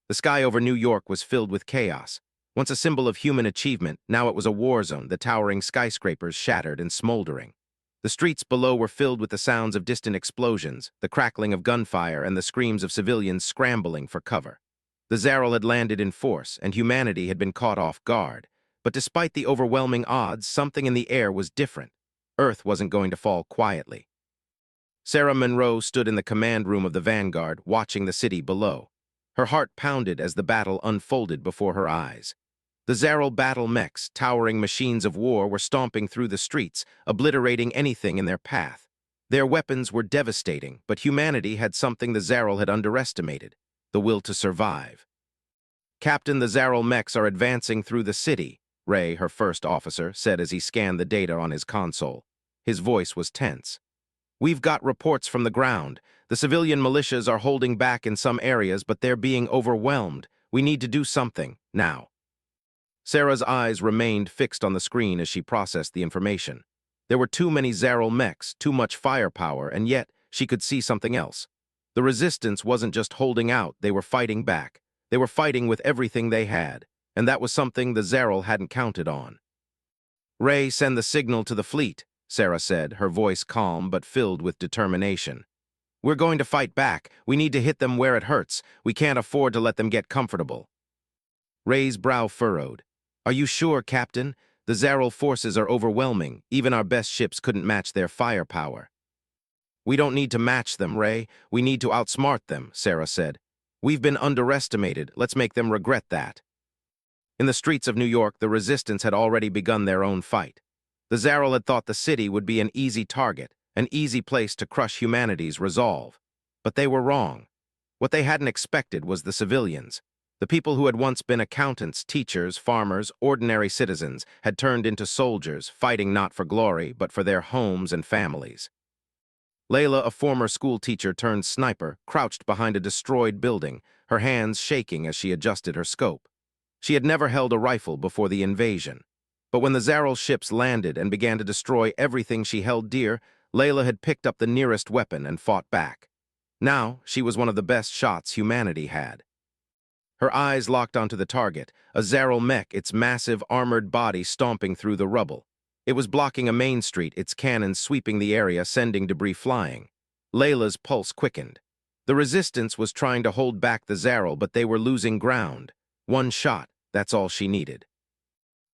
The sky over New York was filled with chaos. Once a symbol of human achievement, now it was a war zone, the towering skyscrapers shattered and smoldering. The streets below were filled with the sounds of distant explosions, the crackling of gunfire, and the screams of civilians scrambling for cover. The Zaral had landed in force, and humanity had been caught off guard. But despite the overwhelming odds, something in the air was different. Earth wasn't going to fall quietly. Sarah Monroe stood in the command room of the Vanguard, watching the city below. Her heart pounded as the battle unfolded before her eyes. The Zaral battle mechs, towering machines of war, were stomping through the streets, obliterating anything in their path. Their weapons were devastating, but humanity had something the Zaral had underestimated: the will to survive. "Captain, the Zaral mechs are advancing through the city," Ray, her first officer, said as he scanned the data on his console. His voice was tense. "We've got reports from the ground. The civilian militias are holding back in some areas, but they're being overwhelmed. We need to do something, now." Sarah's eyes remained fixed on the screen as she processed the information. There were too many Zaral mechs, too much firepower, and yet she could see something else. The resistance wasn't just holding out, they were fighting back. They were fighting with everything they had, and that was something the Zaral hadn't counted on. "Ray, send the signal to the fleet," Sarah said, her voice calm but filled with determination. "We're going to fight back. We need to hit them where it hurts. We can't afford to let them get comfortable." Ray's brow furrowed. "Are you sure, Captain? The Zaral forces are overwhelming. Even our best ships couldn't match their firepower." "We don't need to match them, Ray. We need to outsmart them," Sarah said. "We've been underestimated. Let's make them regret that." In the streets of New York, the resistance had already begun their own fight. The Zaral had thought the city would be an easy target, an easy place to crush humanity's resolve. But they were wrong. What they hadn't expected was the civilians. The people who had once been accountants, teachers, farmers, ordinary citizens, had turned into soldiers, fighting not for glory, but for their homes and families. Layla, a former schoolteacher turned sniper, crouched behind a destroyed building, her hands shaking as she adjusted her scope. She had never held a rifle before the invasion. But when the Zaral ships landed and began to destroy everything she held dear, Layla had picked up the nearest weapon and fought back. Now, she was one of the best shots humanity had. Her eyes locked onto the target, a Zaral mech, its massive armored body stomping through the rubble. It was blocking a main street, its cannons sweeping the area, sending debris flying. Layla's pulse quickened. The resistance was trying to hold back the Zaral, but they were losing ground. One shot, that's all she needed.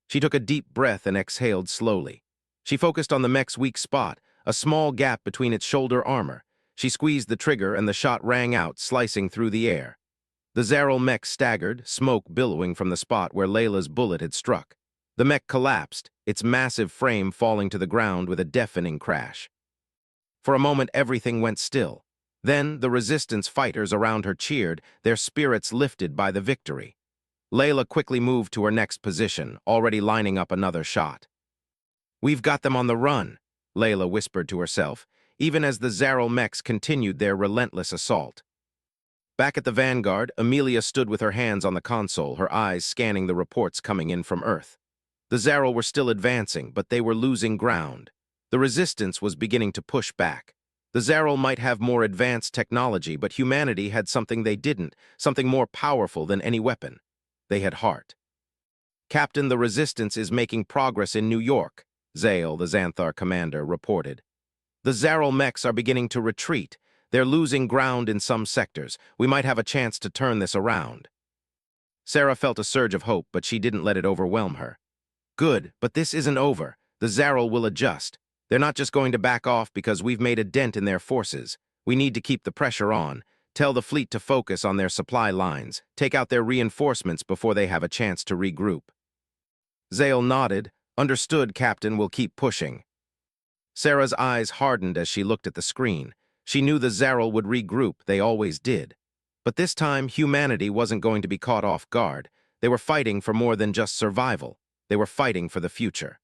She took a deep breath and exhaled slowly. She focused on the mech's weak spot, a small gap between its shoulder armor. She squeezed the trigger and the shot rang out, slicing through the air. The Zaral mech staggered, smoke billowing from the spot where Layla's bullet had struck. The mech collapsed, its massive frame falling to the ground with a deafening crash. For a moment, everything went still. Then, the resistance fighters around her cheered, their spirits lifted by the victory. Layla quickly moved to her next position, already lining up another shot. "We've got them on the run," Layla whispered to herself, even as the Zaral mechs continued their relentless assault. Back at the Vanguard, Amelia stood with her hands on the console, her eyes scanning the reports coming in from Earth. The Zaral were still advancing, but they were losing ground. The resistance was beginning to push back. The Zaral might have more advanced technology, but humanity had something they didn't, something more powerful than any weapon. They had heart. "Captain, the resistance is making progress in New York," Zale, the Xanthar commander, reported. "The Zaral mechs are beginning to retreat. They're losing ground in some sectors. We might have a chance to turn this around." Sarah felt a surge of hope, but she didn't let it overwhelm her. "Good, but this isn't over. The Zaral will adjust. They're not just going to back off because we've made a dent in their forces. We need to keep the pressure on. Tell the fleet to focus on their supply lines. Take out their reinforcements before they have a chance to regroup." Zale nodded. "Understood, Captain. We'll keep pushing." Sarah's eyes hardened as she looked at the screen. She knew the Zaral would regroup, they always did. But this time, humanity wasn't going to be caught off guard. They were fighting for more than just survival. They were fighting for the future.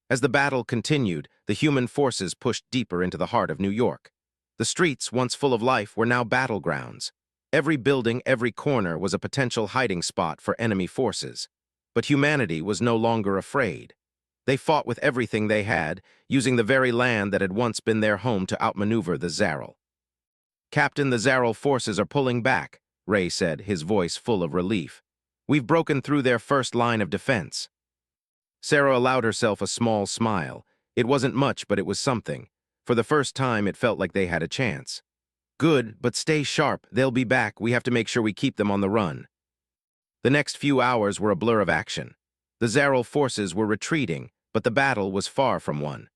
As the battle continued, the human forces pushed deeper into the heart of New York. The streets, once full of life, were now battlegrounds. Every building, every corner was a potential hiding spot for enemy forces. But humanity was no longer afraid. They fought with everything they had, using the very land that had once been their home to outmaneuver the Zaral. "Captain, the Zaral forces are pulling back," Ray said, his voice full of relief. "We've broken through their first line of defense." Sarah allowed herself a small smile. It wasn't much, but it was something. For the first time, it felt like they had a chance. "Good, but stay sharp. They'll be back. We have to make sure we keep them on the run." The next few hours were a blur of action. The Zaral forces were retreating, but the battle was far from one.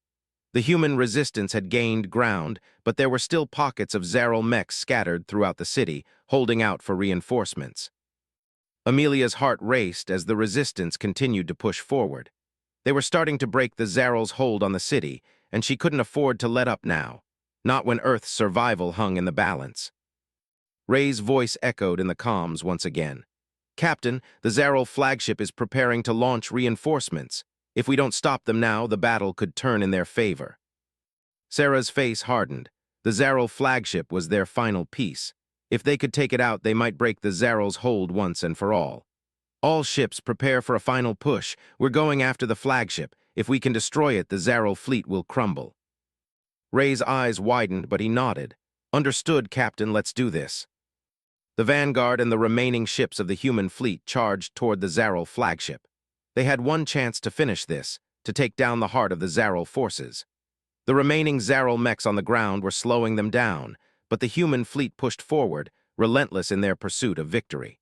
The human resistance had gained ground, but there were still pockets of Zaral mechs scattered throughout the city, holding out for reinforcements. Amelia's heart raced as the resistance continued to push forward. They were starting to break the Zaral's hold on the city, and she couldn't afford to let up now, not when Earth's survival hung in the balance. Ray's voice echoed in the comms once again. "Captain, the Zaral flagship is preparing to launch reinforcements. If we don't stop them now, the battle could turn in their favor." Sarah's face hardened. The Zaral flagship was their final piece. If they could take it out, they might break the Zaral's hold once and for all. "All ships prepare for a final push. We're going after the flagship. If we can destroy it, the Zaral fleet will crumble." Ray's eyes widened, but he nodded. "Understood, Captain, let's do this." The Vanguard and the remaining ships of the human fleet charged toward the Zaral flagship. They had one chance to finish this, to take down the heart of the Zaral forces. The remaining Zaral mechs on the ground were slowing them down, but the human fleet pushed forward, relentless in their pursuit of victory.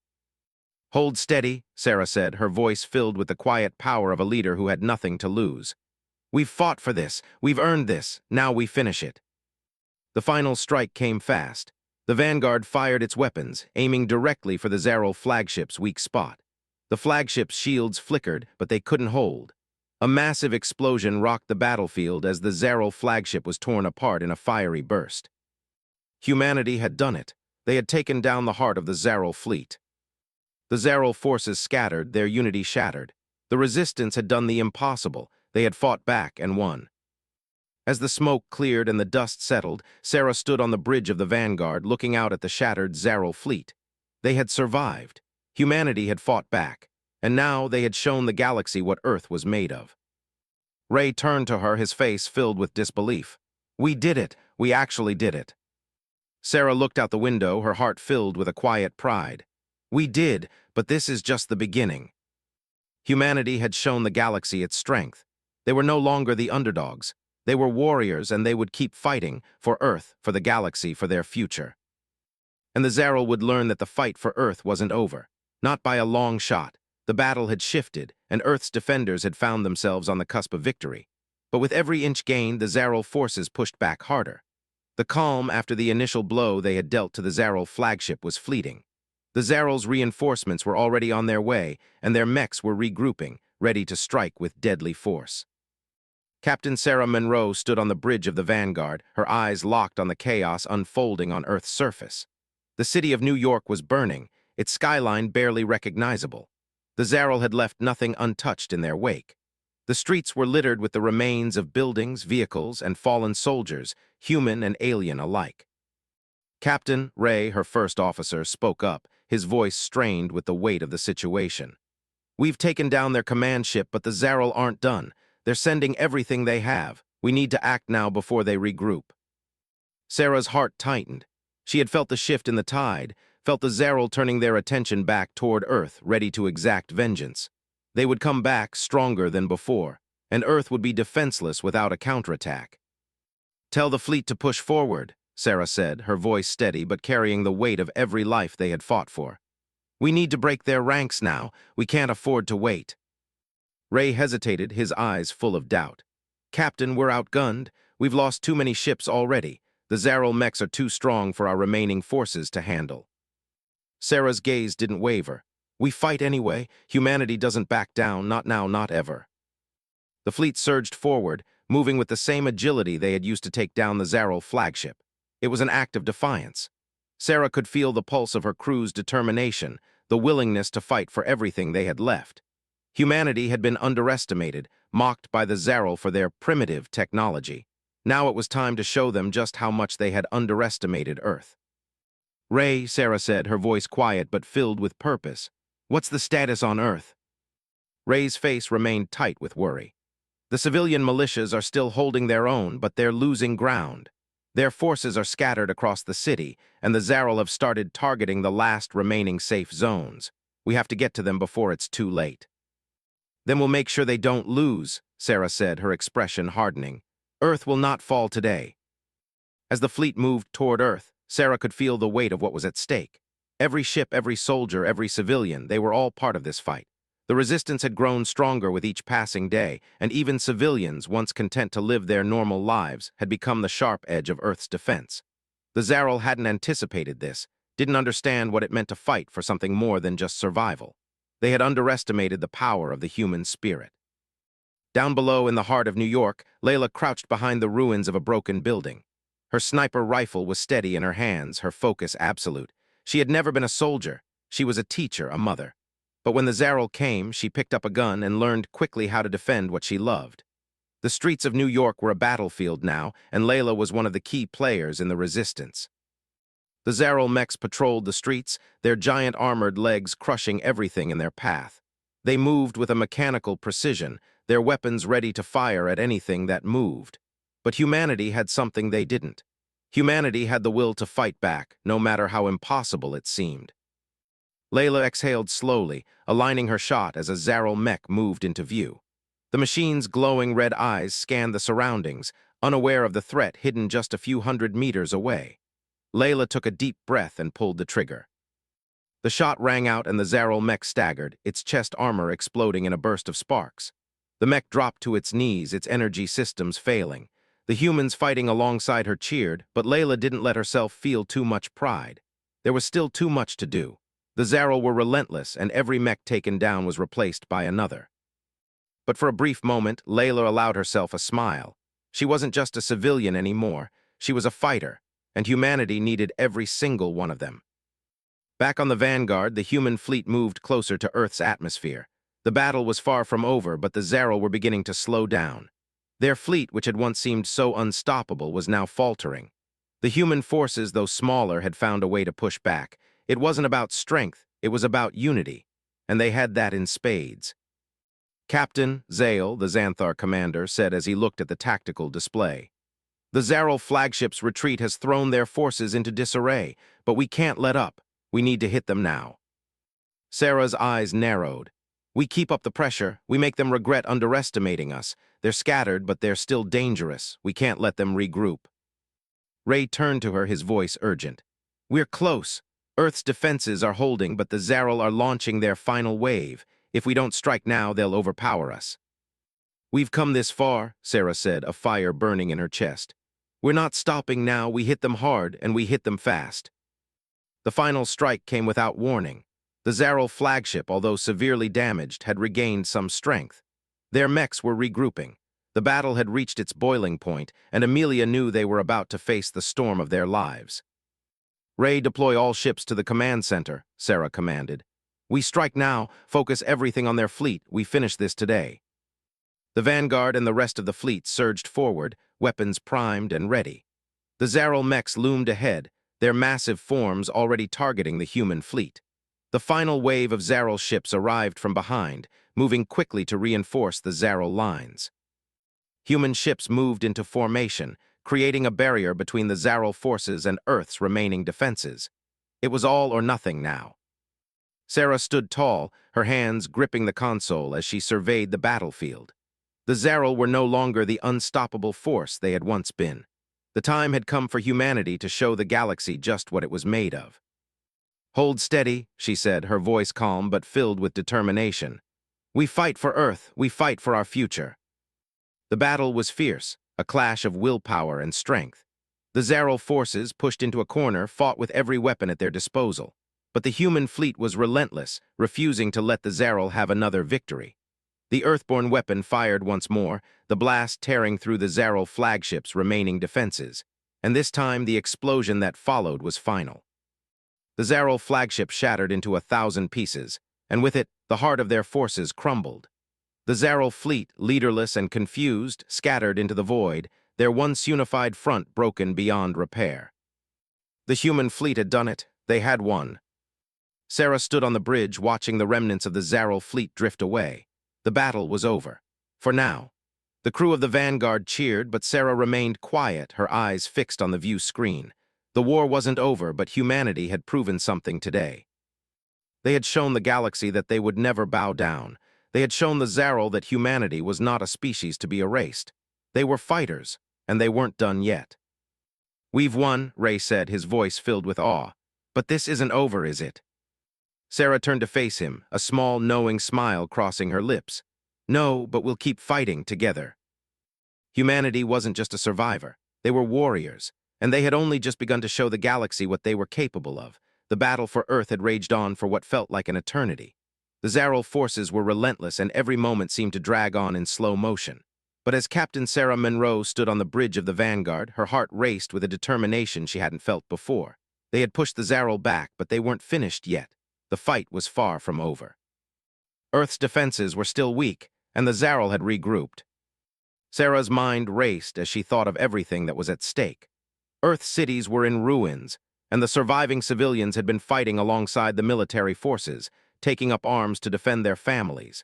"Hold steady," Sarah said, her voice filled with the quiet power of a leader who had nothing to lose. "We've fought for this. We've earned this. Now we finish it." The final strike came fast. The Vanguard fired its weapons, aiming directly for the Zaral flagship's weak spot. The flagship's shields flickered, but they couldn't hold. A massive explosion rocked the battlefield as the Zaral flagship was torn apart in a fiery burst. Humanity had done it. They had taken down the heart of the Zaral fleet. The Zaral forces scattered, their unity shattered. The resistance had done the impossible. They had fought back and won. As the smoke cleared and the dust settled, Sarah stood on the bridge of the Vanguard, looking out at the shattered Zaral fleet. They had survived. Humanity had fought back, and now they had shown the galaxy what Earth was made of. Ray turned to her, his face filled with disbelief. "We did it. We actually did it." Sarah looked out the window, her heart filled with a quiet pride. "We did, but this is just the beginning." Humanity had shown the galaxy its strength. They were no longer the underdogs. They were warriors, and they would keep fighting for Earth, for the galaxy, for their future. And the Zaral would learn that the fight for Earth wasn't over. Not by a long shot. The battle had shifted, and Earth's defenders had found themselves on the cusp of victory. But with every inch gained, the Zaral forces pushed back harder. The calm after the initial blow they had dealt to the Zaral flagship was fleeting. The Zaral's reinforcements were already on their way, and their mechs were regrouping, ready to strike with deadly force. Captain Sarah Monroe stood on the bridge of the Vanguard, her eyes locked on the chaos unfolding on Earth's surface. The city of New York was burning, its skyline barely recognizable. The Zaral had left nothing untouched in their wake. The streets were littered with the remains of buildings, vehicles, and fallen soldiers, human and alien alike. Captain Ray, her first officer, spoke up, his voice strained with the weight of the situation. "We've taken down their command ship, but the Zaral aren't done. They're sending everything they have. We need to act now before they regroup." Sarah's heart tightened. She had felt the shift in the tide, felt the Zaral turning their attention back toward Earth, ready to exact vengeance. They would come back stronger than before, and Earth would be defenseless without a counterattack. "Tell the fleet to push forward," Sarah said, her voice steady but carrying the weight of every life they had fought for. "We need to break their ranks now. We can't afford to wait." Ray hesitated, his eyes full of doubt. "Captain, we're outgunned. We've lost too many ships already. The Zaral mechs are too strong for our remaining forces to handle." Sarah's gaze didn't waver. "We fight anyway. Humanity doesn't back down, not now, not ever." The fleet surged forward, moving with the same agility they had used to take down the Zaral flagship. It was an act of defiance. Sarah could feel the pulse of her crew's determination, the willingness to fight for everything they had left. Humanity had been underestimated, mocked by the Zaral for their primitive technology. Now it was time to show them just how much they had underestimated Earth. "Ray," Sarah said, her voice quiet but filled with purpose, "what's the status on Earth?" Ray's face remained tight with worry. "The civilian militias are still holding their own, but they're losing ground." Their forces are scattered across the city, and the Zaral have started targeting the last remaining safe zones. We have to get to them before it's too late. Then we'll make sure they don't lose, Sarah said, her expression hardening. Earth will not fall today. As the fleet moved toward Earth, Sarah could feel the weight of what was at stake. Every ship, every soldier, every civilian, they were all part of this fight. The resistance had grown stronger with each passing day, and even civilians, once content to live their normal lives, had become the sharp edge of Earth's defense. The Zaral hadn't anticipated this, didn't understand what it meant to fight for something more than just survival. They had underestimated the power of the human spirit. Down below in the heart of New York, Layla crouched behind the ruins of a broken building. Her sniper rifle was steady in her hands, her focus absolute. She had never been a soldier. She was a teacher, a mother. But when the Zaral came, she picked up a gun and learned quickly how to defend what she loved. The streets of New York were a battlefield now, and Layla was one of the key players in the resistance. The Zaral mechs patrolled the streets, their giant armored legs crushing everything in their path. They moved with a mechanical precision, their weapons ready to fire at anything that moved. But humanity had something they didn't. Humanity had the will to fight back, no matter how impossible it seemed. Layla exhaled slowly, aligning her shot as a Zaral mech moved into view. The machine's glowing red eyes scanned the surroundings, unaware of the threat hidden just a few hundred meters away. Layla took a deep breath and pulled the trigger. The shot rang out and the Zaral mech staggered, its chest armor exploding in a burst of sparks. The mech dropped to its knees, its energy systems failing. The humans fighting alongside her cheered, but Layla didn't let herself feel too much pride. There was still too much to do. The Zaral were relentless, and every mech taken down was replaced by another. But for a brief moment, Layla allowed herself a smile. She wasn't just a civilian anymore. She was a fighter, and humanity needed every single one of them. Back on the Vanguard, the human fleet moved closer to Earth's atmosphere. The battle was far from over, but the Zaral were beginning to slow down. Their fleet, which had once seemed so unstoppable, was now faltering. The human forces, though smaller, had found a way to push back. It wasn't about strength, it was about unity, and they had that in spades. Captain Zale, the Xanthar commander, said as he looked at the tactical display. The Zaral flagship's retreat has thrown their forces into disarray, but we can't let up. We need to hit them now. Sarah's eyes narrowed. We keep up the pressure, we make them regret underestimating us. They're scattered, but they're still dangerous. We can't let them regroup. Ray turned to her, his voice urgent. We're close. Earth's defenses are holding, but the Zaral are launching their final wave. If we don't strike now, they'll overpower us. We've come this far, Sarah said, a fire burning in her chest. We're not stopping now. We hit them hard, and we hit them fast. The final strike came without warning. The Zaral flagship, although severely damaged, had regained some strength. Their mechs were regrouping. The battle had reached its boiling point, and Amelia knew they were about to face the storm of their lives. Ray, deploy all ships to the command center, Sarah commanded. We strike now, focus everything on their fleet. We finish this today. The Vanguard and the rest of the fleet surged forward, weapons primed and ready. The Zaral mechs loomed ahead, their massive forms already targeting the human fleet. The final wave of Zaral ships arrived from behind, moving quickly to reinforce the Zaral lines. Human ships moved into formation, creating a barrier between the Zaral forces and Earth's remaining defenses. It was all or nothing now. Sarah stood tall, her hands gripping the console as she surveyed the battlefield. The Zaral were no longer the unstoppable force they had once been. The time had come for humanity to show the galaxy just what it was made of. Hold steady, she said, her voice calm but filled with determination. We fight for Earth, we fight for our future. The battle was fierce, a clash of willpower and strength. The Zaral forces, pushed into a corner, fought with every weapon at their disposal. But the human fleet was relentless, refusing to let the Zaral have another victory. The Earthborn weapon fired once more, the blast tearing through the Zaral flagship's remaining defenses. And this time the explosion that followed was final. The Zaral flagship shattered into 1,000 pieces, and with it, the heart of their forces crumbled. The Zaral fleet, leaderless and confused, scattered into the void, their once unified front broken beyond repair. The human fleet had done it. They had won. Sarah stood on the bridge, watching the remnants of the Zaral fleet drift away. The battle was over. For now. The crew of the Vanguard cheered, but Sarah remained quiet, her eyes fixed on the view screen. The war wasn't over, but humanity had proven something today. They had shown the galaxy that they would never bow down. They had shown the Zaral that humanity was not a species to be erased. They were fighters, and they weren't done yet. "We've won," Ray said, his voice filled with awe. "But this isn't over, is it?" Sarah turned to face him, a small, knowing smile crossing her lips. "No, but we'll keep fighting together." Humanity wasn't just a survivor. They were warriors, and they had only just begun to show the galaxy what they were capable of. The battle for Earth had raged on for what felt like an eternity. The Zaral forces were relentless, and every moment seemed to drag on in slow motion. But as Captain Sarah Monroe stood on the bridge of the Vanguard, her heart raced with a determination she hadn't felt before. They had pushed the Zaral back, but they weren't finished yet. The fight was far from over. Earth's defenses were still weak, and the Zaral had regrouped. Sarah's mind raced as she thought of everything that was at stake. Earth cities were in ruins, and the surviving civilians had been fighting alongside the military forces, taking up arms to defend their families.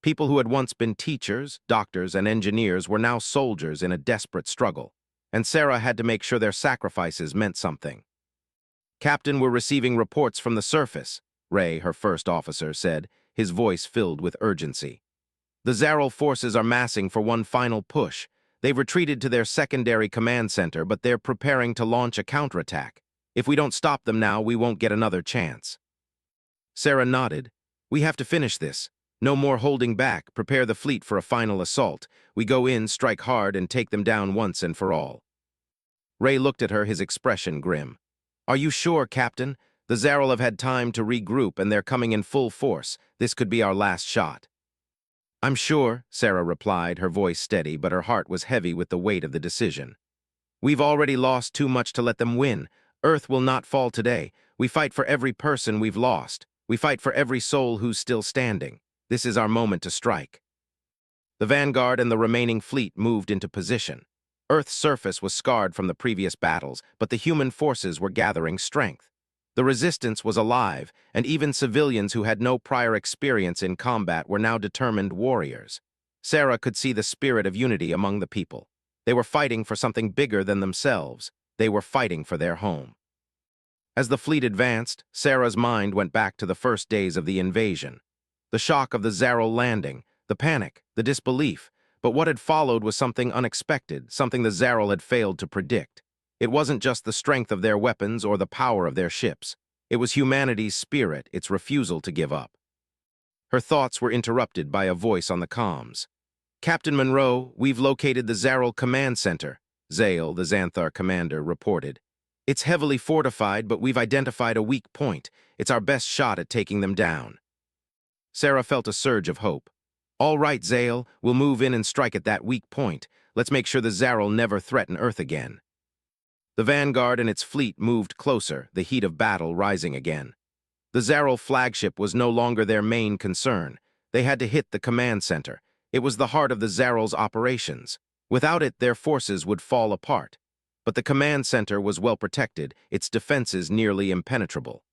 People who had once been teachers, doctors, and engineers were now soldiers in a desperate struggle, and Sarah had to make sure their sacrifices meant something. "Captain, we're receiving reports from the surface," Ray, her first officer, said, his voice filled with urgency. "The Zaral forces are massing for one final push. They've retreated to their secondary command center, but they're preparing to launch a counterattack. If we don't stop them now, we won't get another chance." Sarah nodded. "We have to finish this. No more holding back. Prepare the fleet for a final assault. We go in, strike hard, and take them down once and for all." Ray looked at her, his expression grim. "Are you sure, Captain? The Zaral have had time to regroup, and they're coming in full force. This could be our last shot." "I'm sure," Sarah replied, her voice steady, but her heart was heavy with the weight of the decision. "We've already lost too much to let them win. Earth will not fall today. We fight for every person we've lost. We fight for every soul who's still standing. This is our moment to strike." The Vanguard and the remaining fleet moved into position. Earth's surface was scarred from the previous battles, but the human forces were gathering strength. The resistance was alive, and even civilians who had no prior experience in combat were now determined warriors. Sarah could see the spirit of unity among the people. They were fighting for something bigger than themselves. They were fighting for their home. As the fleet advanced, Sarah's mind went back to the first days of the invasion. The shock of the Zaral landing, the panic, the disbelief, but what had followed was something unexpected, something the Zaral had failed to predict. It wasn't just the strength of their weapons or the power of their ships. It was humanity's spirit, its refusal to give up. Her thoughts were interrupted by a voice on the comms. "Captain Monroe, we've located the Zaral Command Center," Zale, the Xanthar commander, reported. "It's heavily fortified, but we've identified a weak point. It's our best shot at taking them down." Sarah felt a surge of hope. "All right, Zale, we'll move in and strike at that weak point. Let's make sure the Zaral never threaten Earth again." The Vanguard and its fleet moved closer, the heat of battle rising again. The Zaral flagship was no longer their main concern. They had to hit the command center. It was the heart of the Zaral's operations. Without it, their forces would fall apart. But the command center was well protected, its defenses nearly impenetrable.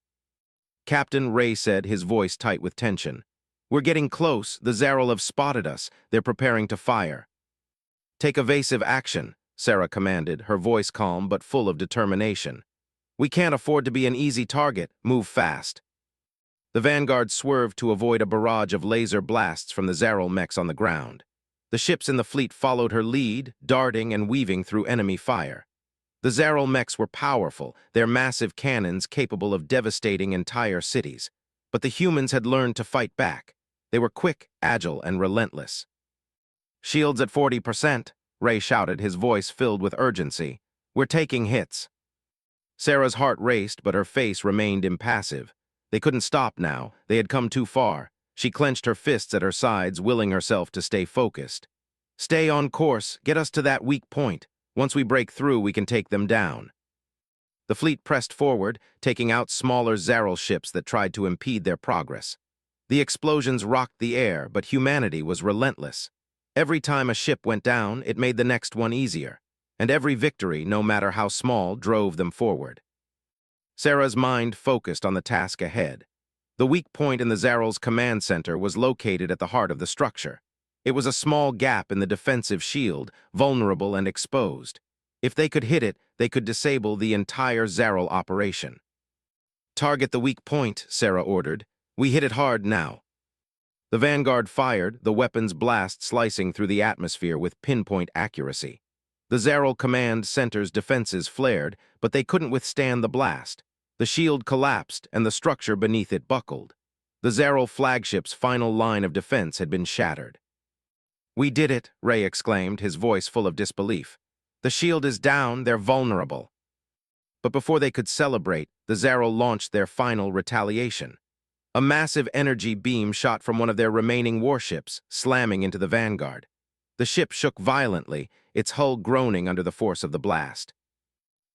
"Captain," Ray said, his voice tight with tension. "We're getting close. The Zaral have spotted us. They're preparing to fire." "Take evasive action," Sarah commanded, her voice calm but full of determination. "We can't afford to be an easy target. Move fast." The Vanguard swerved to avoid a barrage of laser blasts from the Zaral mechs on the ground. The ships in the fleet followed her lead, darting and weaving through enemy fire. The Zaral mechs were powerful, their massive cannons capable of devastating entire cities. But the humans had learned to fight back. They were quick, agile, and relentless. "Shields at 40%, Ray shouted, his voice filled with urgency. "We're taking hits." Sarah's heart raced, but her face remained impassive. They couldn't stop now. They had come too far. She clenched her fists at her sides, willing herself to stay focused. "Stay on course. Get us to that weak point. Once we break through, we can take them down." The fleet pressed forward, taking out smaller Zaral ships that tried to impede their progress. The explosions rocked the air, but humanity was relentless. Every time a ship went down, it made the next one easier. And every victory, no matter how small, drove them forward. Sarah's mind focused on the task ahead. The weak point in the Zaral's command center was located at the heart of the structure. It was a small gap in the defensive shield, vulnerable and exposed. If they could hit it, they could disable the entire Zaral operation. "Target the weak point," Sarah ordered. "We hit it hard now." The Vanguard fired, the weapon's blast slicing through the atmosphere with pinpoint accuracy. The Zaral command center's defenses flared, but they couldn't withstand the blast. The shield collapsed, and the structure beneath it buckled. The Zaral flagship's final line of defense had been shattered. "We did it," Ray exclaimed, his voice full of disbelief. "The shield is down, they're vulnerable." But before they could celebrate, the Zaral launched their final retaliation. A massive energy beam shot from one of their remaining warships, slamming into the Vanguard. The ship shook violently, its hull groaning under the force of the blast.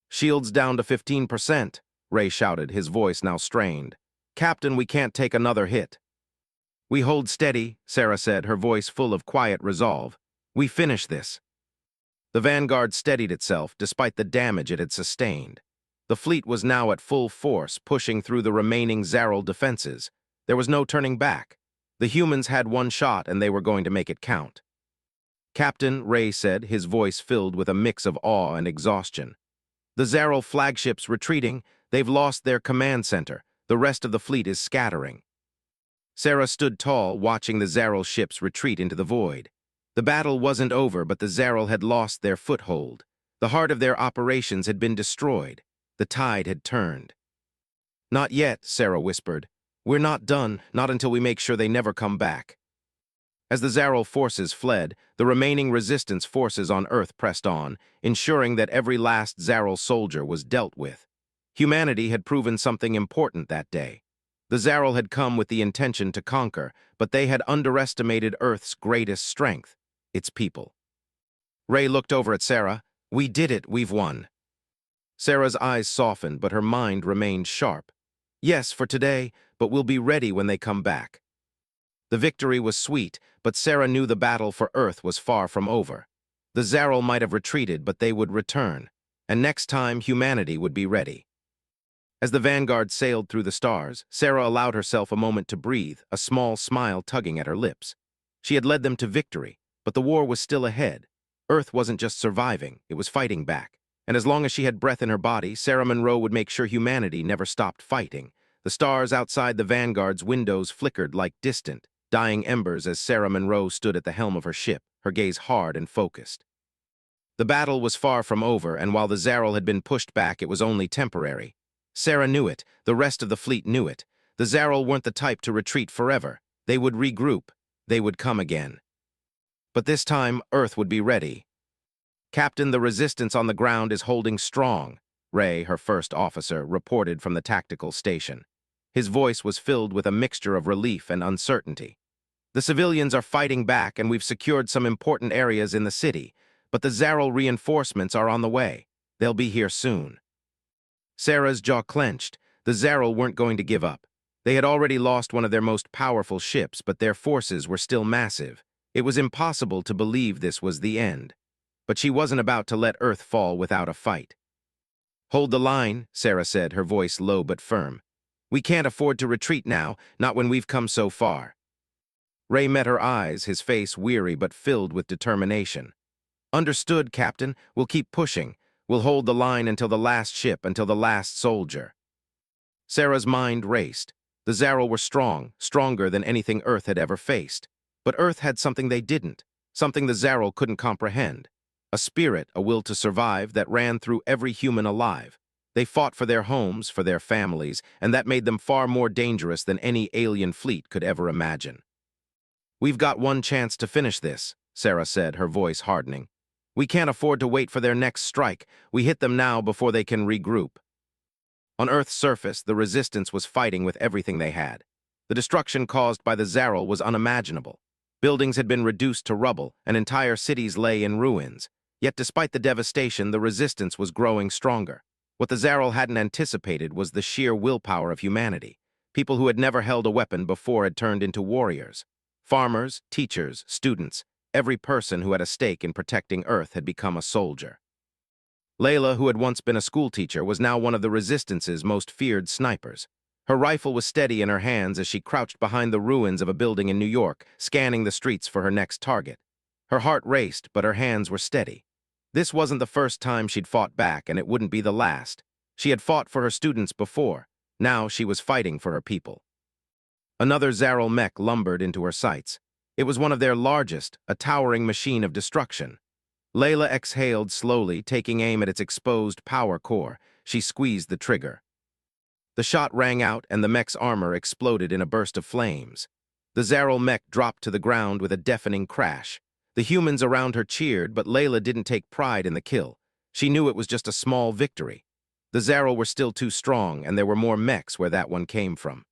"Shields down to 15%, Ray shouted, his voice now strained. "Captain, we can't take another hit." "We hold steady," Sarah said, her voice full of quiet resolve. "We finish this." The Vanguard steadied itself, despite the damage it had sustained. The fleet was now at full force, pushing through the remaining Zaral defenses. There was no turning back. The humans had one shot, and they were going to make it count. "Captain," Ray said, his voice filled with a mix of awe and exhaustion. "The Zaral flagship's retreating. They've lost their command center. The rest of the fleet is scattering." Sarah stood tall, watching the Zaral ships retreat into the void. The battle wasn't over, but the Zaral had lost their foothold. The heart of their operations had been destroyed. The tide had turned. "Not yet," Sarah whispered. "We're not done, not until we make sure they never come back." As the Zaral forces fled, the remaining resistance forces on Earth pressed on, ensuring that every last Zaral soldier was dealt with. Humanity had proven something important that day. The Zaral had come with the intention to conquer, but they had underestimated Earth's greatest strength, its people. Ray looked over at Sarah. "We did it, we've won." Sarah's eyes softened, but her mind remained sharp. "Yes, for today, but we'll be ready when they come back." The victory was sweet, but Sarah knew the battle for Earth was far from over. The Zaral might have retreated, but they would return, and next time humanity would be ready. As the Vanguard sailed through the stars, Sarah allowed herself a moment to breathe, a small smile tugging at her lips. She had led them to victory, but the war was still ahead. Earth wasn't just surviving, it was fighting back. And as long as she had breath in her body, Sarah Monroe would make sure humanity never stopped fighting. The stars outside the Vanguard's windows flickered like distant, dying embers as Sarah Monroe stood at the helm of her ship, her gaze hard and focused. The battle was far from over, and while the Zaral had been pushed back, it was only temporary. Sarah knew it, the rest of the fleet knew it. The Zaral weren't the type to retreat forever. They would regroup. They would come again. But this time, Earth would be ready. "Captain, the resistance on the ground is holding strong," Ray, her first officer, reported from the tactical station. His voice was filled with a mixture of relief and uncertainty. "The civilians are fighting back, and we've secured some important areas in the city, but the Zaral reinforcements are on the way. They'll be here soon." Sarah's jaw clenched. The Zaral weren't going to give up. They had already lost one of their most powerful ships, but their forces were still massive. It was impossible to believe this was the end. But she wasn't about to let Earth fall without a fight. "Hold the line," Sarah said, her voice low but firm. "We can't afford to retreat now, not when we've come so far." Ray met her eyes, his face weary but filled with determination. "Understood, Captain. We'll keep pushing. We'll hold the line until the last ship, until the last soldier." Sarah's mind raced. The Zaral were strong, stronger than anything Earth had ever faced. But Earth had something they didn't, something the Zaral couldn't comprehend. A spirit, a will to survive that ran through every human alive. They fought for their homes, for their families, and that made them far more dangerous than any alien fleet could ever imagine. "We've got one chance to finish this," Sarah said, her voice hardening. "We can't afford to wait for their next strike. We hit them now before they can regroup." On Earth's surface, the Resistance was fighting with everything they had. The destruction caused by the Zaral was unimaginable. Buildings had been reduced to rubble, and entire cities lay in ruins. Yet despite the devastation, the Resistance was growing stronger. What the Zaral hadn't anticipated was the sheer willpower of humanity. People who had never held a weapon before had turned into warriors. Farmers, teachers, students, every person who had a stake in protecting Earth had become a soldier. Layla, who had once been a schoolteacher, was now one of the Resistance's most feared snipers. Her rifle was steady in her hands as she crouched behind the ruins of a building in New York, scanning the streets for her next target. Her heart raced, but her hands were steady. This wasn't the first time she'd fought back, and it wouldn't be the last. She had fought for her students before. Now she was fighting for her people. Another Zaral mech lumbered into her sights. It was one of their largest, a towering machine of destruction. Layla exhaled slowly, taking aim at its exposed power core. She squeezed the trigger. The shot rang out, and the mech's armor exploded in a burst of flames. The Zaral mech dropped to the ground with a deafening crash. The humans around her cheered, but Layla didn't take pride in the kill. She knew it was just a small victory. The Zaral were still too strong, and there were more mechs where that one came from.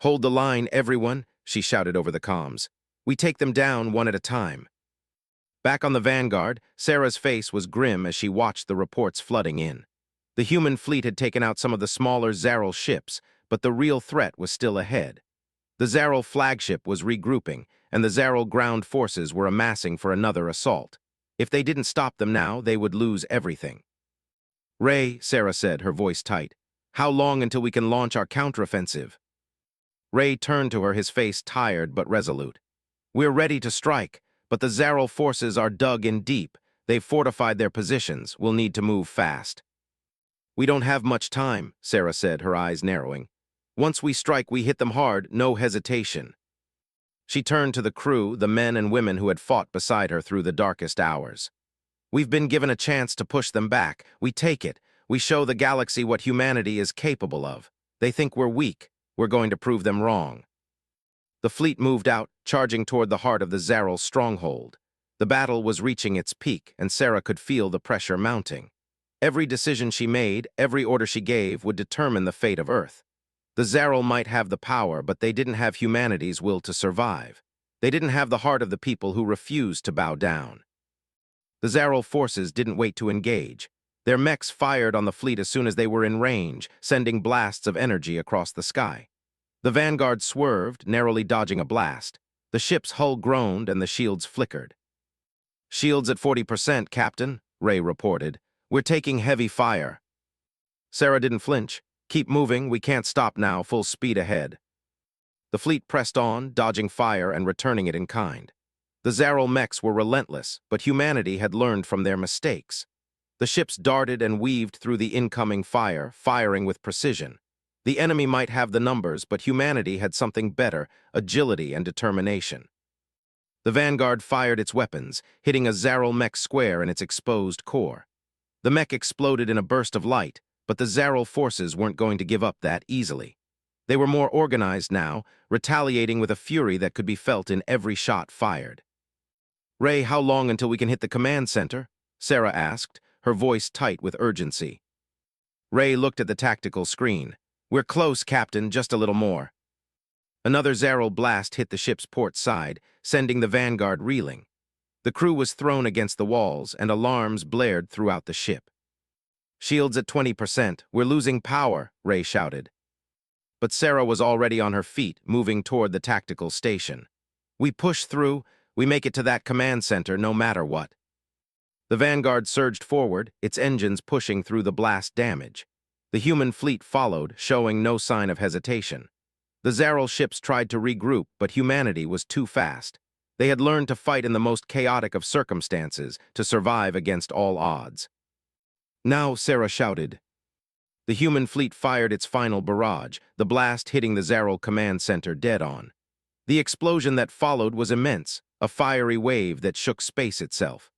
"Hold the line, everyone," she shouted over the comms. "We take them down one at a time." Back on the Vanguard, Sarah's face was grim as she watched the reports flooding in. The human fleet had taken out some of the smaller Zaral ships, but the real threat was still ahead. The Zaral flagship was regrouping, and the Zaral ground forces were amassing for another assault. If they didn't stop them now, they would lose everything. "Ray," Sarah said, her voice tight, "how long until we can launch our counteroffensive?" Ray turned to her, his face tired but resolute. "We're ready to strike, but the Zaral forces are dug in deep. They've fortified their positions. We'll need to move fast." "We don't have much time," Sarah said, her eyes narrowing. "Once we strike, we hit them hard, no hesitation." She turned to the crew, the men and women who had fought beside her through the darkest hours. "We've been given a chance to push them back. We take it. We show the galaxy what humanity is capable of. They think we're weak. We're going to prove them wrong." The fleet moved out, charging toward the heart of the Zaral stronghold. The battle was reaching its peak, and Sarah could feel the pressure mounting. Every decision she made, every order she gave, would determine the fate of Earth. The Zaral might have the power, but they didn't have humanity's will to survive. They didn't have the heart of the people who refused to bow down. The Zaral forces didn't wait to engage. Their mechs fired on the fleet as soon as they were in range, sending blasts of energy across the sky. The Vanguard swerved, narrowly dodging a blast. The ship's hull groaned and the shields flickered. "Shields at 40%, Captain," Ray reported. "We're taking heavy fire." Sarah didn't flinch. "Keep moving, we can't stop now, full speed ahead." The fleet pressed on, dodging fire and returning it in kind. The Zaral mechs were relentless, but humanity had learned from their mistakes. The ships darted and weaved through the incoming fire, firing with precision. The enemy might have the numbers, but humanity had something better: agility and determination. The Vanguard fired its weapons, hitting a Zaral mech square in its exposed core. The mech exploded in a burst of light, but the Zaral forces weren't going to give up that easily. They were more organized now, retaliating with a fury that could be felt in every shot fired. "Ray, how long until we can hit the command center?" Sarah asked, her voice tight with urgency. Ray looked at the tactical screen. "We're close, Captain, just a little more." Another Zaral blast hit the ship's port side, sending the Vanguard reeling. The crew was thrown against the walls, and alarms blared throughout the ship. "Shields at 20%. We're losing power," Ray shouted. But Sarah was already on her feet, moving toward the tactical station. "We push through. We make it to that command center no matter what." The Vanguard surged forward, its engines pushing through the blast damage. The human fleet followed, showing no sign of hesitation. The Zaral ships tried to regroup, but humanity was too fast. They had learned to fight in the most chaotic of circumstances, to survive against all odds. "Now," Sarah shouted. The human fleet fired its final barrage, the blast hitting the Zaral command center dead on. The explosion that followed was immense, a fiery wave that shook space itself.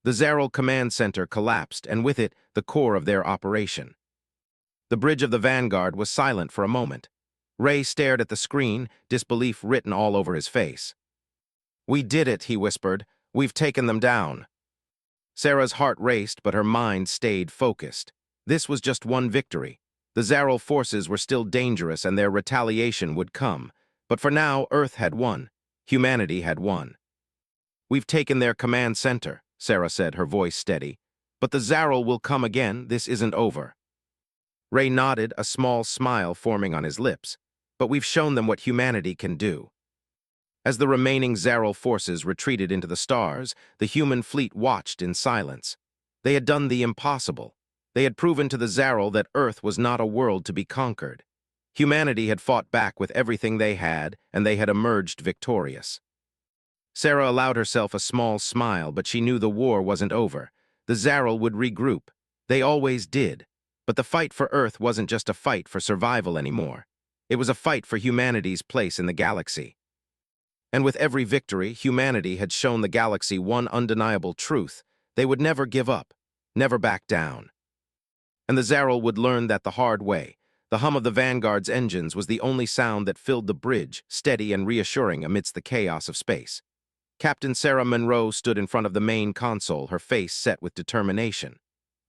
The Zaral command center collapsed, and with it, the core of their operation. The bridge of the Vanguard was silent for a moment. Ray stared at the screen, disbelief written all over his face. "We did it," he whispered. "We've taken them down." Sarah's heart raced, but her mind stayed focused. This was just one victory. The Zaral forces were still dangerous, and their retaliation would come. But for now, Earth had won. Humanity had won. "We've taken their command center," Sarah said, her voice steady. "But the Zaral will come again. This isn't over." Ray nodded, a small smile forming on his lips. "But we've shown them what humanity can do." As the remaining Zaral forces retreated into the stars, the human fleet watched in silence. They had done the impossible. They had proven to the Zaral that Earth was not a world to be conquered. Humanity had fought back with everything they had, and they had emerged victorious. Sarah allowed herself a small smile, but she knew the war wasn't over. The Zaral would regroup. They always did. But the fight for Earth wasn't just a fight for survival anymore. It was a fight for humanity's place in the galaxy. And with every victory, humanity had shown the galaxy one undeniable truth. They would never give up, never back down. And the Zaral would learn that the hard way. The hum of the Vanguard's engines was the only sound that filled the bridge, steady and reassuring amidst the chaos of space. Captain Sarah Monroe stood in front of the main console, her face set with determination.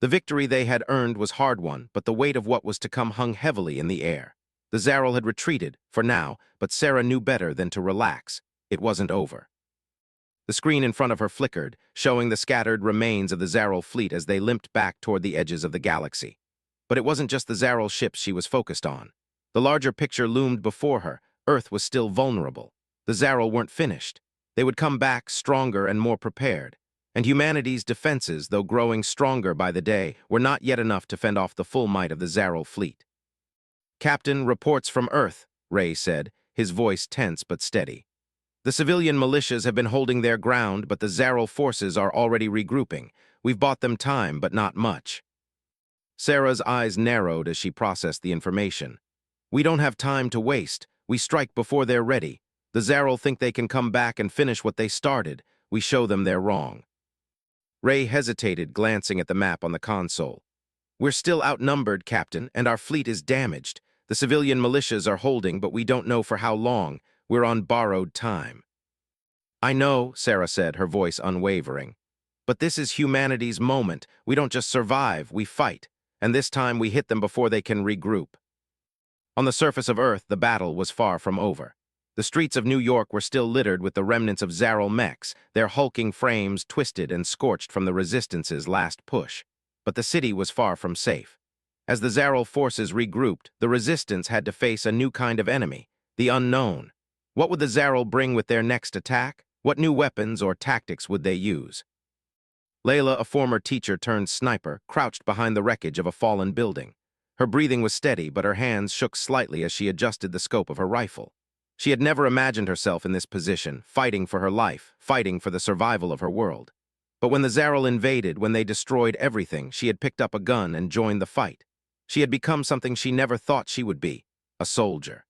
The victory they had earned was hard-won, but the weight of what was to come hung heavily in the air. The Zaral had retreated, for now, but Sarah knew better than to relax. It wasn't over. The screen in front of her flickered, showing the scattered remains of the Zaral fleet as they limped back toward the edges of the galaxy. But it wasn't just the Zaral ships she was focused on. The larger picture loomed before her. Earth was still vulnerable. The Zaral weren't finished. They would come back stronger and more prepared. And humanity's defenses, though growing stronger by the day, were not yet enough to fend off the full might of the Zaral fleet. "Captain, reports from Earth," Ray said, his voice tense but steady. "The civilian militias have been holding their ground, but the Zaral forces are already regrouping. We've bought them time, but not much." Sarah's eyes narrowed as she processed the information. "We don't have time to waste. We strike before they're ready. The Zaral think they can come back and finish what they started. We show them they're wrong." Ray hesitated, glancing at the map on the console. "We're still outnumbered, Captain, and our fleet is damaged. The civilian militias are holding, but we don't know for how long. We're on borrowed time." "I know," Sarah said, her voice unwavering. "But this is humanity's moment. We don't just survive, we fight. And this time we hit them before they can regroup." On the surface of Earth, the battle was far from over. The streets of New York were still littered with the remnants of Zaral mechs, their hulking frames twisted and scorched from the Resistance's last push. But the city was far from safe. As the Zaral forces regrouped, the Resistance had to face a new kind of enemy, the unknown. What would the Zaral bring with their next attack? What new weapons or tactics would they use? Layla, a former teacher turned sniper, crouched behind the wreckage of a fallen building. Her breathing was steady, but her hands shook slightly as she adjusted the scope of her rifle. She had never imagined herself in this position, fighting for her life, fighting for the survival of her world. But when the Zaral invaded, when they destroyed everything, she had picked up a gun and joined the fight. She had become something she never thought she would be, a soldier.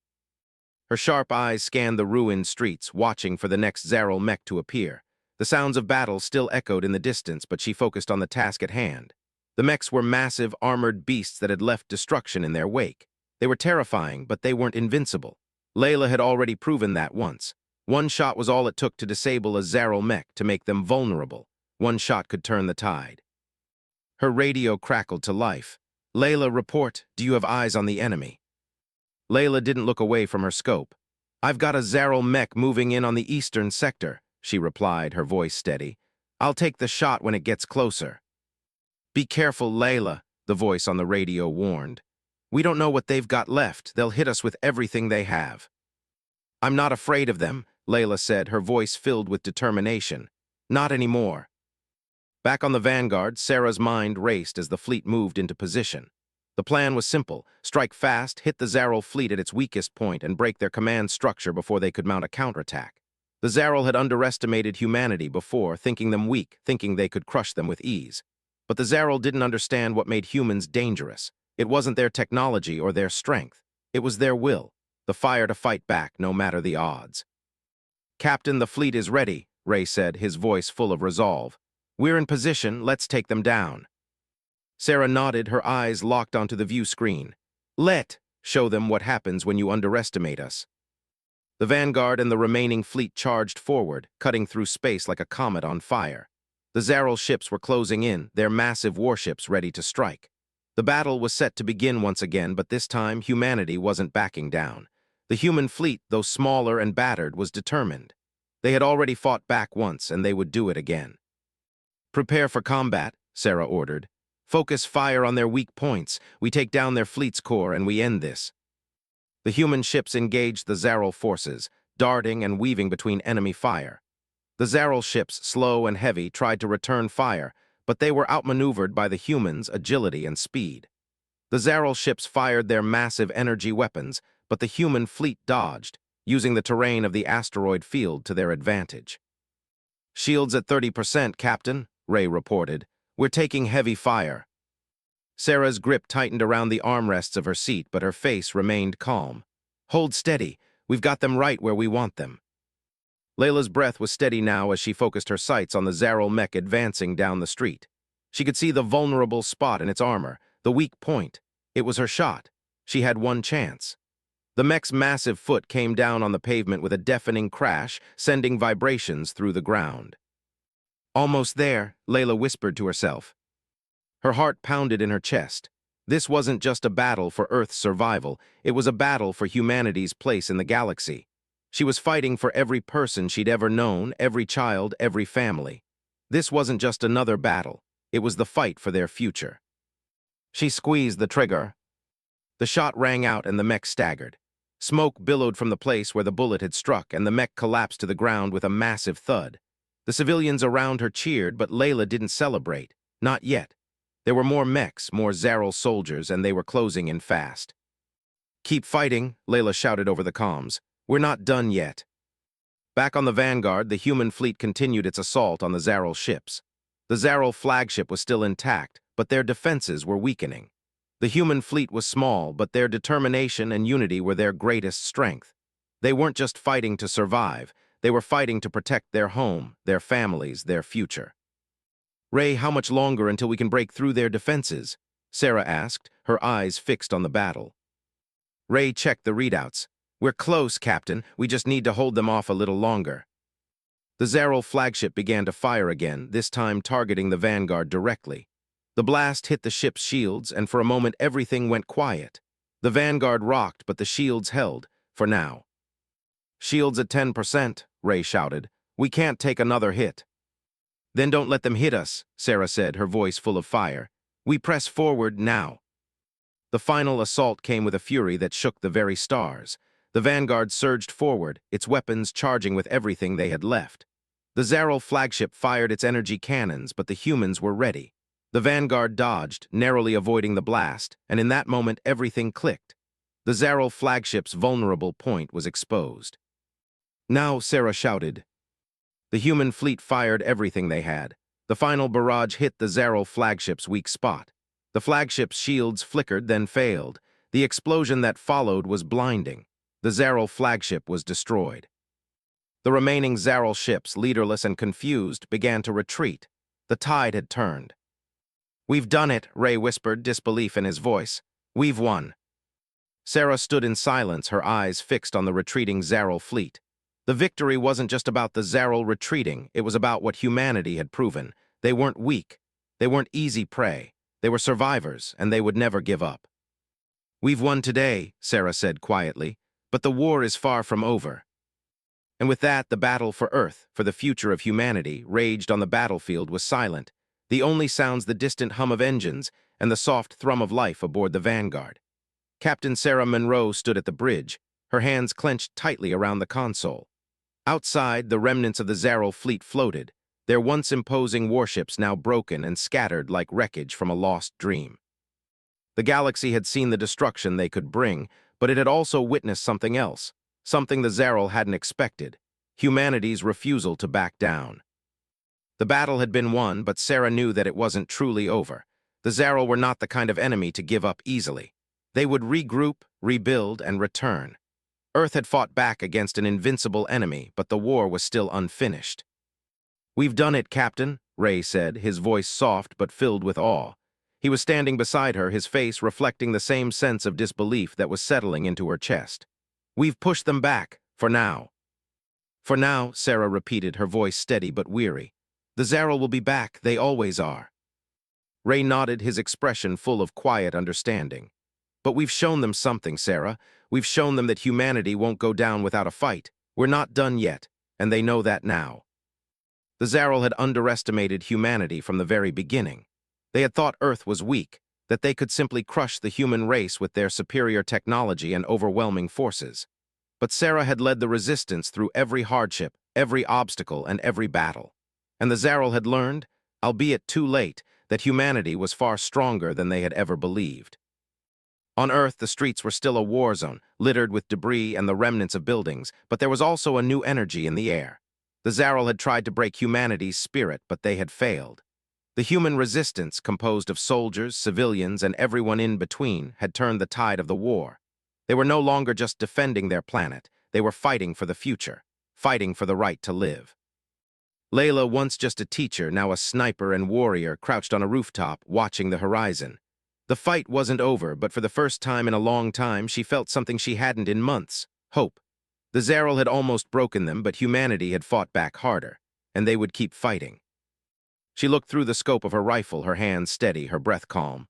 Her sharp eyes scanned the ruined streets, watching for the next Zaral mech to appear. The sounds of battle still echoed in the distance, but she focused on the task at hand. The mechs were massive, armored beasts that had left destruction in their wake. They were terrifying, but they weren't invincible. Layla had already proven that once. One shot was all it took to disable a Zaral mech, to make them vulnerable. One shot could turn the tide. Her radio crackled to life. "Layla, report. Do you have eyes on the enemy?" Layla didn't look away from her scope. "I've got a Zaral mech moving in on the eastern sector," she replied, her voice steady. "I'll take the shot when it gets closer." "Be careful, Layla," the voice on the radio warned. "We don't know what they've got left. They'll hit us with everything they have." "I'm not afraid of them," Layla said, her voice filled with determination. "Not anymore." Back on the Vanguard, Sarah's mind raced as the fleet moved into position. The plan was simple: strike fast, hit the Zaral fleet at its weakest point, and break their command structure before they could mount a counterattack. The Zaral had underestimated humanity before, thinking them weak, thinking they could crush them with ease. But the Zaral didn't understand what made humans dangerous. It wasn't their technology or their strength. It was their will, the fire to fight back no matter the odds. "Captain, the fleet is ready," Ray said, his voice full of resolve. "We're in position. Let's take them down." Sarah nodded, her eyes locked onto the view screen. Show them what happens when you underestimate us." The Vanguard and the remaining fleet charged forward, cutting through space like a comet on fire. The Zaral ships were closing in, their massive warships ready to strike. The battle was set to begin once again, but this time humanity wasn't backing down. The human fleet, though smaller and battered, was determined. They had already fought back once, and they would do it again. "Prepare for combat," Sarah ordered. "Focus fire on their weak points. We take down their fleet's core, and we end this." The human ships engaged the Zaral forces, darting and weaving between enemy fire. The Zaral ships, slow and heavy, tried to return fire, but they were outmaneuvered by the humans' agility and speed. The Zaral ships fired their massive energy weapons, but the human fleet dodged, using the terrain of the asteroid field to their advantage. "Shields at 30%, Captain," Ray reported. "We're taking heavy fire." Sarah's grip tightened around the armrests of her seat, but her face remained calm. "Hold steady. We've got them right where we want them." Layla's breath was steady now as she focused her sights on the Zaral mech advancing down the street. She could see the vulnerable spot in its armor, the weak point. It was her shot. She had one chance. The mech's massive foot came down on the pavement with a deafening crash, sending vibrations through the ground. "Almost there," Layla whispered to herself. Her heart pounded in her chest. This wasn't just a battle for Earth's survival, it was a battle for humanity's place in the galaxy. She was fighting for every person she'd ever known, every child, every family. This wasn't just another battle, it was the fight for their future. She squeezed the trigger. The shot rang out and the mech staggered. Smoke billowed from the place where the bullet had struck, and the mech collapsed to the ground with a massive thud. The civilians around her cheered, but Layla didn't celebrate. Not yet. There were more mechs, more Zaral soldiers, and they were closing in fast. "Keep fighting," Layla shouted over the comms. "We're not done yet." Back on the Vanguard, the human fleet continued its assault on the Zaral ships. The Zaral flagship was still intact, but their defenses were weakening. The human fleet was small, but their determination and unity were their greatest strength. They weren't just fighting to survive, they were fighting to protect their home, their families, their future. "Ray, how much longer until we can break through their defenses?" Sarah asked, her eyes fixed on the battle. Ray checked the readouts. "We're close, Captain. We just need to hold them off a little longer." The Zaral flagship began to fire again, this time targeting the Vanguard directly. The blast hit the ship's shields, and for a moment everything went quiet. The Vanguard rocked, but the shields held, for now. "Shields at 10%, Ray shouted. "We can't take another hit." "Then don't let them hit us," Sarah said, her voice full of fire. "We press forward now." The final assault came with a fury that shook the very stars. The Vanguard surged forward, its weapons charging with everything they had left. The Zaral flagship fired its energy cannons, but the humans were ready. The Vanguard dodged, narrowly avoiding the blast, and in that moment everything clicked. The Zaral flagship's vulnerable point was exposed. "Now," Sarah shouted. The human fleet fired everything they had. The final barrage hit the Zaral flagship's weak spot. The flagship's shields flickered, then failed. The explosion that followed was blinding. The Zaral flagship was destroyed. The remaining Zaral ships, leaderless and confused, began to retreat. The tide had turned. "We've done it," Ray whispered, disbelief in his voice. "We've won." Sarah stood in silence, her eyes fixed on the retreating Zaral fleet. The victory wasn't just about the Zaral retreating, it was about what humanity had proven. They weren't weak. They weren't easy prey. They were survivors, and they would never give up. "We've won today," Sarah said quietly, "but the war is far from over." And with that, the battle for Earth, for the future of humanity, raged on the battlefield was silent. The only sounds the distant hum of engines and the soft thrum of life aboard the Vanguard. Captain Sarah Monroe stood at the bridge, her hands clenched tightly around the console. Outside, the remnants of the Zaral fleet floated, their once imposing warships now broken and scattered like wreckage from a lost dream. The galaxy had seen the destruction they could bring, but it had also witnessed something else, something the Zaral hadn't expected: humanity's refusal to back down. The battle had been won, but Sarah knew that it wasn't truly over. The Zaral were not the kind of enemy to give up easily. They would regroup, rebuild, and return. Earth had fought back against an invincible enemy, but the war was still unfinished. "We've done it, Captain," Ray said, his voice soft but filled with awe. He was standing beside her, his face reflecting the same sense of disbelief that was settling into her chest. "We've pushed them back, for now." "For now," Sarah repeated, her voice steady but weary. "The Zaral will be back, they always are." Ray nodded, his expression full of quiet understanding. "But we've shown them something, Sarah. We've shown them that humanity won't go down without a fight. We're not done yet, and they know that now." The Zaral had underestimated humanity from the very beginning. They had thought Earth was weak, that they could simply crush the human race with their superior technology and overwhelming forces. But Sarah had led the resistance through every hardship, every obstacle, and every battle. And the Zaral had learned, albeit too late, that humanity was far stronger than they had ever believed. On Earth, the streets were still a war zone, littered with debris and the remnants of buildings, but there was also a new energy in the air. The Zaral had tried to break humanity's spirit, but they had failed. The human resistance, composed of soldiers, civilians, and everyone in between, had turned the tide of the war. They were no longer just defending their planet, they were fighting for the future, fighting for the right to live. Layla, once just a teacher, now a sniper and warrior, crouched on a rooftop, watching the horizon. The fight wasn't over, but for the first time in a long time, she felt something she hadn't in months: hope. The Zaral had almost broken them, but humanity had fought back harder, and they would keep fighting. She looked through the scope of her rifle, her hands steady, her breath calm.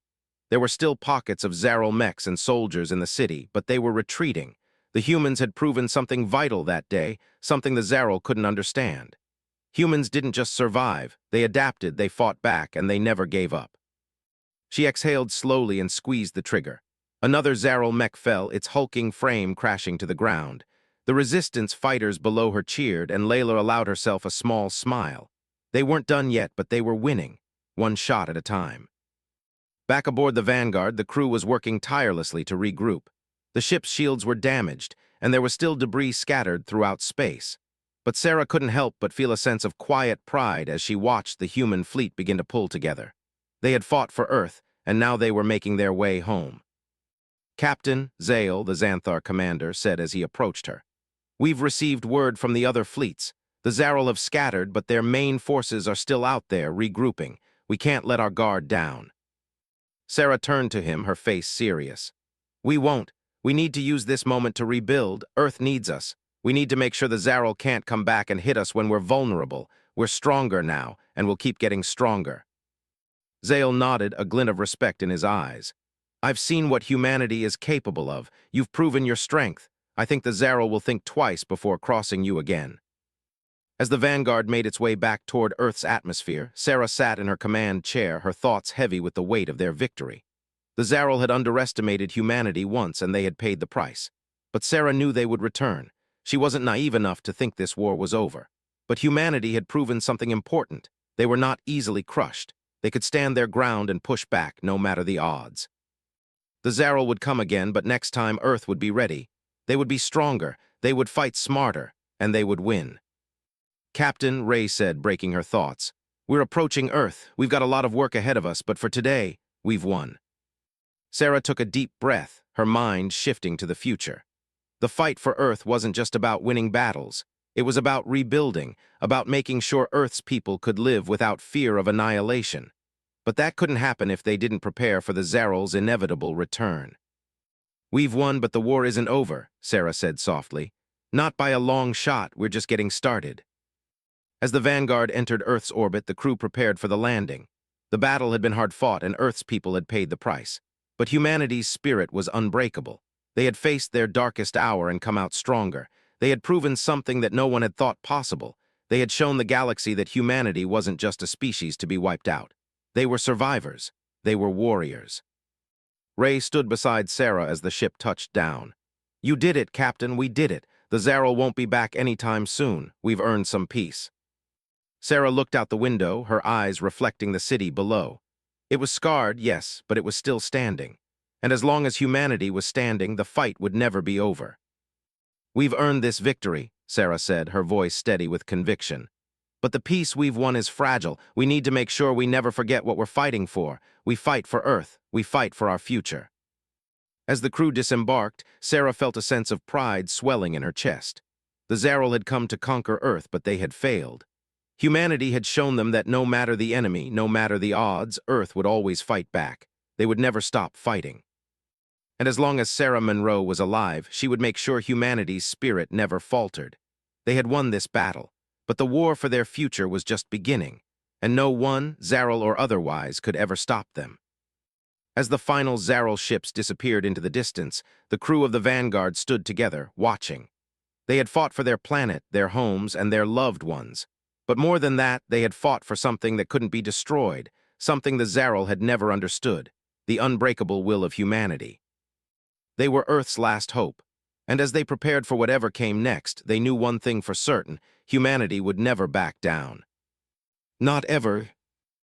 There were still pockets of Zaral mechs and soldiers in the city, but they were retreating. The humans had proven something vital that day, something the Zaral couldn't understand. Humans didn't just survive, they adapted, they fought back, and they never gave up. She exhaled slowly and squeezed the trigger. Another Zaral mech fell, its hulking frame crashing to the ground. The resistance fighters below her cheered, and Layla allowed herself a small smile. They weren't done yet, but they were winning, one shot at a time. Back aboard the Vanguard, the crew was working tirelessly to regroup. The ship's shields were damaged, and there was still debris scattered throughout space. But Sarah couldn't help but feel a sense of quiet pride as she watched the human fleet begin to pull together. They had fought for Earth, and now they were making their way home. Captain Zale, the Xanthar commander, said as he approached her, "We've received word from the other fleets. The Zaral have scattered, but their main forces are still out there, regrouping. We can't let our guard down." Sarah turned to him, her face serious. "We won't. We need to use this moment to rebuild. Earth needs us. We need to make sure the Zaral can't come back and hit us when we're vulnerable. We're stronger now, and we'll keep getting stronger." Zale nodded, a glint of respect in his eyes. "I've seen what humanity is capable of. You've proven your strength. I think the Zaral will think twice before crossing you again." As the Vanguard made its way back toward Earth's atmosphere, Sarah sat in her command chair, her thoughts heavy with the weight of their victory. The Zaral had underestimated humanity once, and they had paid the price. But Sarah knew they would return. She wasn't naive enough to think this war was over. But humanity had proven something important. They were not easily crushed. They could stand their ground and push back, no matter the odds. The Zaral would come again, but next time Earth would be ready. They would be stronger, they would fight smarter, and they would win. "Captain," Ray said, breaking her thoughts, "we're approaching Earth. We've got a lot of work ahead of us, but for today, we've won." Sarah took a deep breath, her mind shifting to the future. The fight for Earth wasn't just about winning battles. It was about rebuilding, about making sure Earth's people could live without fear of annihilation. But that couldn't happen if they didn't prepare for the Zaral's inevitable return. "We've won, but the war isn't over," Sarah said softly. "Not by a long shot, we're just getting started." As the Vanguard entered Earth's orbit, the crew prepared for the landing. The battle had been hard fought, and Earth's people had paid the price. But humanity's spirit was unbreakable. They had faced their darkest hour and come out stronger. They had proven something that no one had thought possible. They had shown the galaxy that humanity wasn't just a species to be wiped out. They were survivors. They were warriors. Ray stood beside Sarah as the ship touched down. "You did it, Captain, we did it. The Zaral won't be back anytime soon. We've earned some peace." Sarah looked out the window, her eyes reflecting the city below. It was scarred, yes, but it was still standing. And as long as humanity was standing, the fight would never be over. "We've earned this victory," Sarah said, her voice steady with conviction. "But the peace we've won is fragile. We need to make sure we never forget what we're fighting for. We fight for Earth. We fight for our future." As the crew disembarked, Sarah felt a sense of pride swelling in her chest. The Zaral had come to conquer Earth, but they had failed. Humanity had shown them that no matter the enemy, no matter the odds, Earth would always fight back. They would never stop fighting. And as long as Sarah Monroe was alive, she would make sure humanity's spirit never faltered. They had won this battle, but the war for their future was just beginning, and no one, Zaral or otherwise, could ever stop them. As the final Zaral ships disappeared into the distance, the crew of the Vanguard stood together, watching. They had fought for their planet, their homes, and their loved ones. But more than that, they had fought for something that couldn't be destroyed, something the Zaral had never understood, the unbreakable will of humanity. They were Earth's last hope, and as they prepared for whatever came next, they knew one thing for certain: humanity would never back down. "Not ever,"